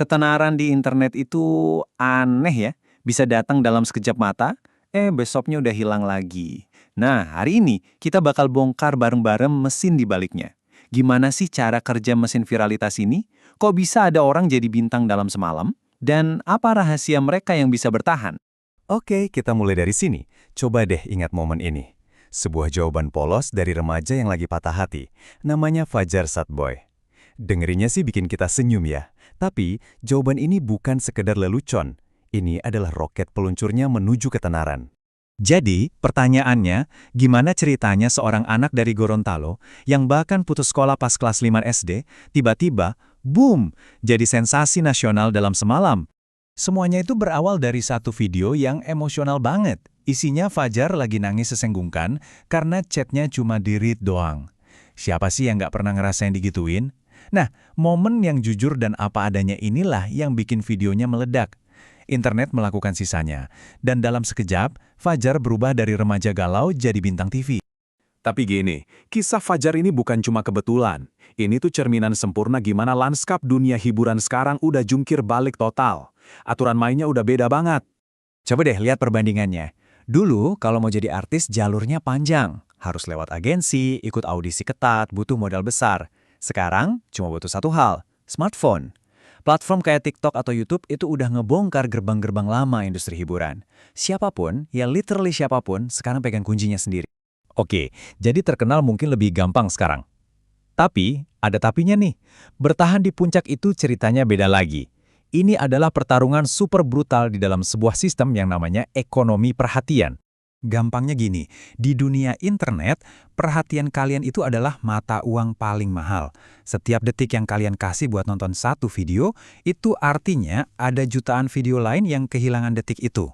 Ketenaran di internet itu aneh ya, bisa datang dalam sekejap mata, besoknya udah hilang lagi. Nah, hari ini kita bakal bongkar bareng-bareng mesin di baliknya. Gimana sih cara kerja mesin viralitas ini? Kok bisa ada orang jadi bintang dalam semalam? Dan apa rahasia mereka yang bisa bertahan? Oke, kita mulai dari sini. Coba deh ingat momen ini. Sebuah jawaban polos dari remaja yang lagi patah hati. Namanya Fajar Satboy. Dengerinnya sih bikin kita senyum ya. Tapi, jawaban ini bukan sekedar lelucon. Ini adalah roket peluncurnya menuju ketenaran. Jadi, pertanyaannya, gimana ceritanya seorang anak dari Gorontalo yang bahkan putus sekolah pas kelas 5 SD, tiba-tiba, boom, jadi sensasi nasional dalam semalam? Semuanya itu berawal dari satu video yang emosional banget. Isinya Fajar lagi nangis sesenggungkan karena chatnya cuma di-read doang. Siapa sih yang nggak pernah ngerasain digituin? Nah, momen yang jujur dan apa adanya inilah yang bikin videonya meledak. Internet melakukan sisanya, dan dalam sekejap, Fajar berubah dari remaja galau jadi bintang TV. Tapi gini, kisah Fajar ini bukan cuma kebetulan. Ini tuh cerminan sempurna gimana lanskap dunia hiburan sekarang udah jungkir balik total. Aturan mainnya udah beda banget. Coba deh lihat perbandingannya. Dulu, kalau mau jadi artis, jalurnya panjang. Harus lewat agensi, ikut audisi ketat, butuh modal besar. Sekarang, cuma butuh satu hal, smartphone. Platform kayak TikTok atau YouTube itu udah ngebongkar gerbang-gerbang lama industri hiburan. Siapapun, ya literally siapapun, sekarang pegang kuncinya sendiri. Oke, jadi terkenal mungkin lebih gampang sekarang. Tapi, ada tapinya nih. Bertahan di puncak itu ceritanya beda lagi. Ini adalah pertarungan super brutal di dalam sebuah sistem yang namanya ekonomi perhatian. Gampangnya gini, di dunia internet, perhatian kalian itu adalah mata uang paling mahal. Setiap detik yang kalian kasih buat nonton satu video, itu artinya ada jutaan video lain yang kehilangan detik itu.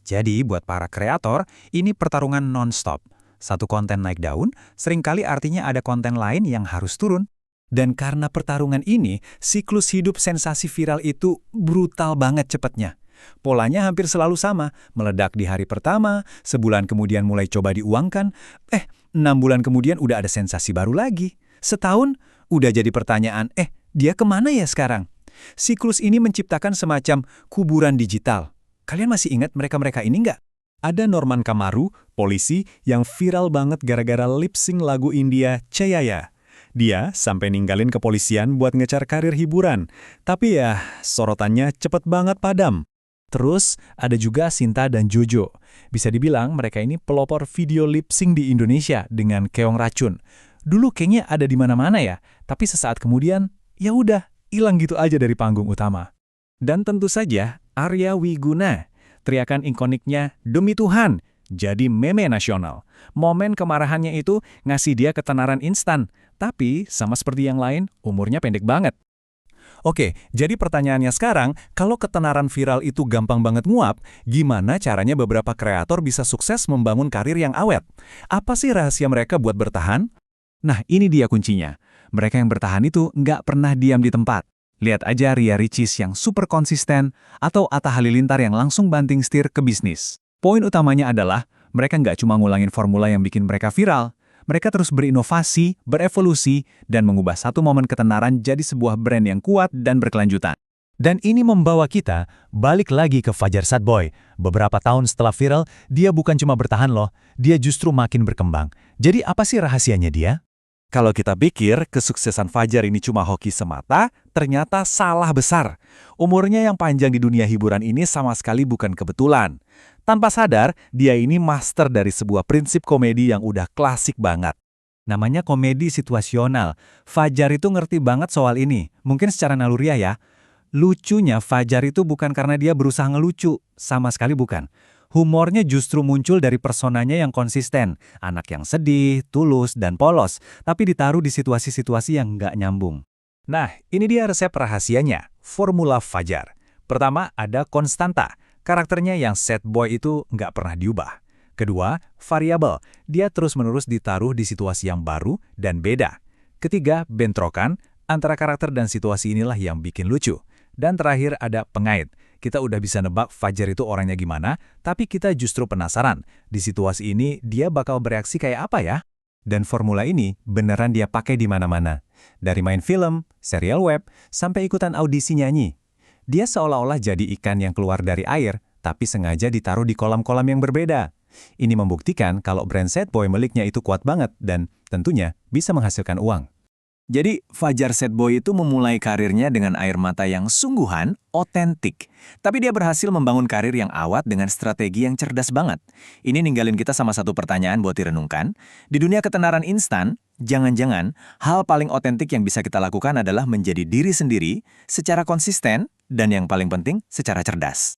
Jadi, buat para kreator, ini pertarungan non-stop. Satu konten naik daun, seringkali artinya ada konten lain yang harus turun. Dan karena pertarungan ini, siklus hidup sensasi viral itu brutal banget cepatnya. Polanya hampir selalu sama, meledak di hari pertama, sebulan kemudian mulai coba diuangkan, 6 bulan kemudian udah ada sensasi baru lagi. Setahun, udah jadi pertanyaan, dia kemana ya sekarang? Siklus ini menciptakan semacam kuburan digital. Kalian masih ingat mereka-mereka ini nggak? Ada Norman Kamaru, polisi, yang viral banget gara-gara lip-sync lagu India Chayaya. Dia sampai ninggalin kepolisian buat ngejar karir hiburan. Tapi ya, sorotannya cepet banget padam. Terus, ada juga Sinta dan Jojo. Bisa dibilang mereka ini pelopor video lip-sync di Indonesia dengan keong racun. Dulu kayaknya ada di mana-mana ya, tapi sesaat kemudian, ya udah, hilang gitu aja dari panggung utama. Dan tentu saja, Arya Wiguna. Teriakan ikoniknya, "Demi Tuhan!" jadi meme nasional. Momen kemarahannya itu ngasih dia ketenaran instan, tapi sama seperti yang lain, umurnya pendek banget. Oke, jadi pertanyaannya sekarang, kalau ketenaran viral itu gampang banget nguap, gimana caranya beberapa kreator bisa sukses membangun karir yang awet? Apa sih rahasia mereka buat bertahan? Nah, ini dia kuncinya. Mereka yang bertahan itu nggak pernah diam di tempat. Lihat aja Ria Ricis yang super konsisten, atau Atta Halilintar yang langsung banting setir ke bisnis. Poin utamanya adalah, mereka nggak cuma ngulangin formula yang bikin mereka viral, mereka terus berinovasi, berevolusi, dan mengubah satu momen ketenaran jadi sebuah brand yang kuat dan berkelanjutan. Dan ini membawa kita balik lagi ke Fajar Satboy. Beberapa tahun setelah viral, dia bukan cuma bertahan loh, dia justru makin berkembang. Jadi apa sih rahasianya dia? Kalau kita pikir kesuksesan Fajar ini cuma hoki semata, ternyata salah besar. Umurnya yang panjang di dunia hiburan ini sama sekali bukan kebetulan. Tanpa sadar, dia ini master dari sebuah prinsip komedi yang udah klasik banget. Namanya komedi situasional. Fajar itu ngerti banget soal ini, mungkin secara naluriah ya. Lucunya Fajar itu bukan karena dia berusaha ngelucu, sama sekali bukan. Humornya justru muncul dari personanya yang konsisten, anak yang sedih, tulus, dan polos, tapi ditaruh di situasi-situasi yang nggak nyambung. Nah, ini dia resep rahasianya, formula Fajar. Pertama, ada konstanta. Karakternya yang sad boy itu nggak pernah diubah. Kedua, variabel. Dia terus-menerus ditaruh di situasi yang baru dan beda. Ketiga, bentrokan. Antara karakter dan situasi inilah yang bikin lucu. Dan terakhir ada pengait. Kita udah bisa nebak Fajar itu orangnya gimana, tapi kita justru penasaran. Di situasi ini, dia bakal bereaksi kayak apa ya? Dan formula ini beneran dia pakai di mana-mana. Dari main film, serial web, sampai ikutan audisi nyanyi. Dia seolah-olah jadi ikan yang keluar dari air, tapi sengaja ditaruh di kolam-kolam yang berbeda. Ini membuktikan kalau brand Sad Boy miliknya itu kuat banget dan tentunya bisa menghasilkan uang. Jadi, Fajar Sad Boy itu memulai karirnya dengan air mata yang sungguhan, otentik. Tapi dia berhasil membangun karir yang awet dengan strategi yang cerdas banget. Ini ninggalin kita sama satu pertanyaan buat direnungkan. Di dunia ketenaran instan, jangan-jangan hal paling otentik yang bisa kita lakukan adalah menjadi diri sendiri, secara konsisten, dan yang paling penting, secara cerdas.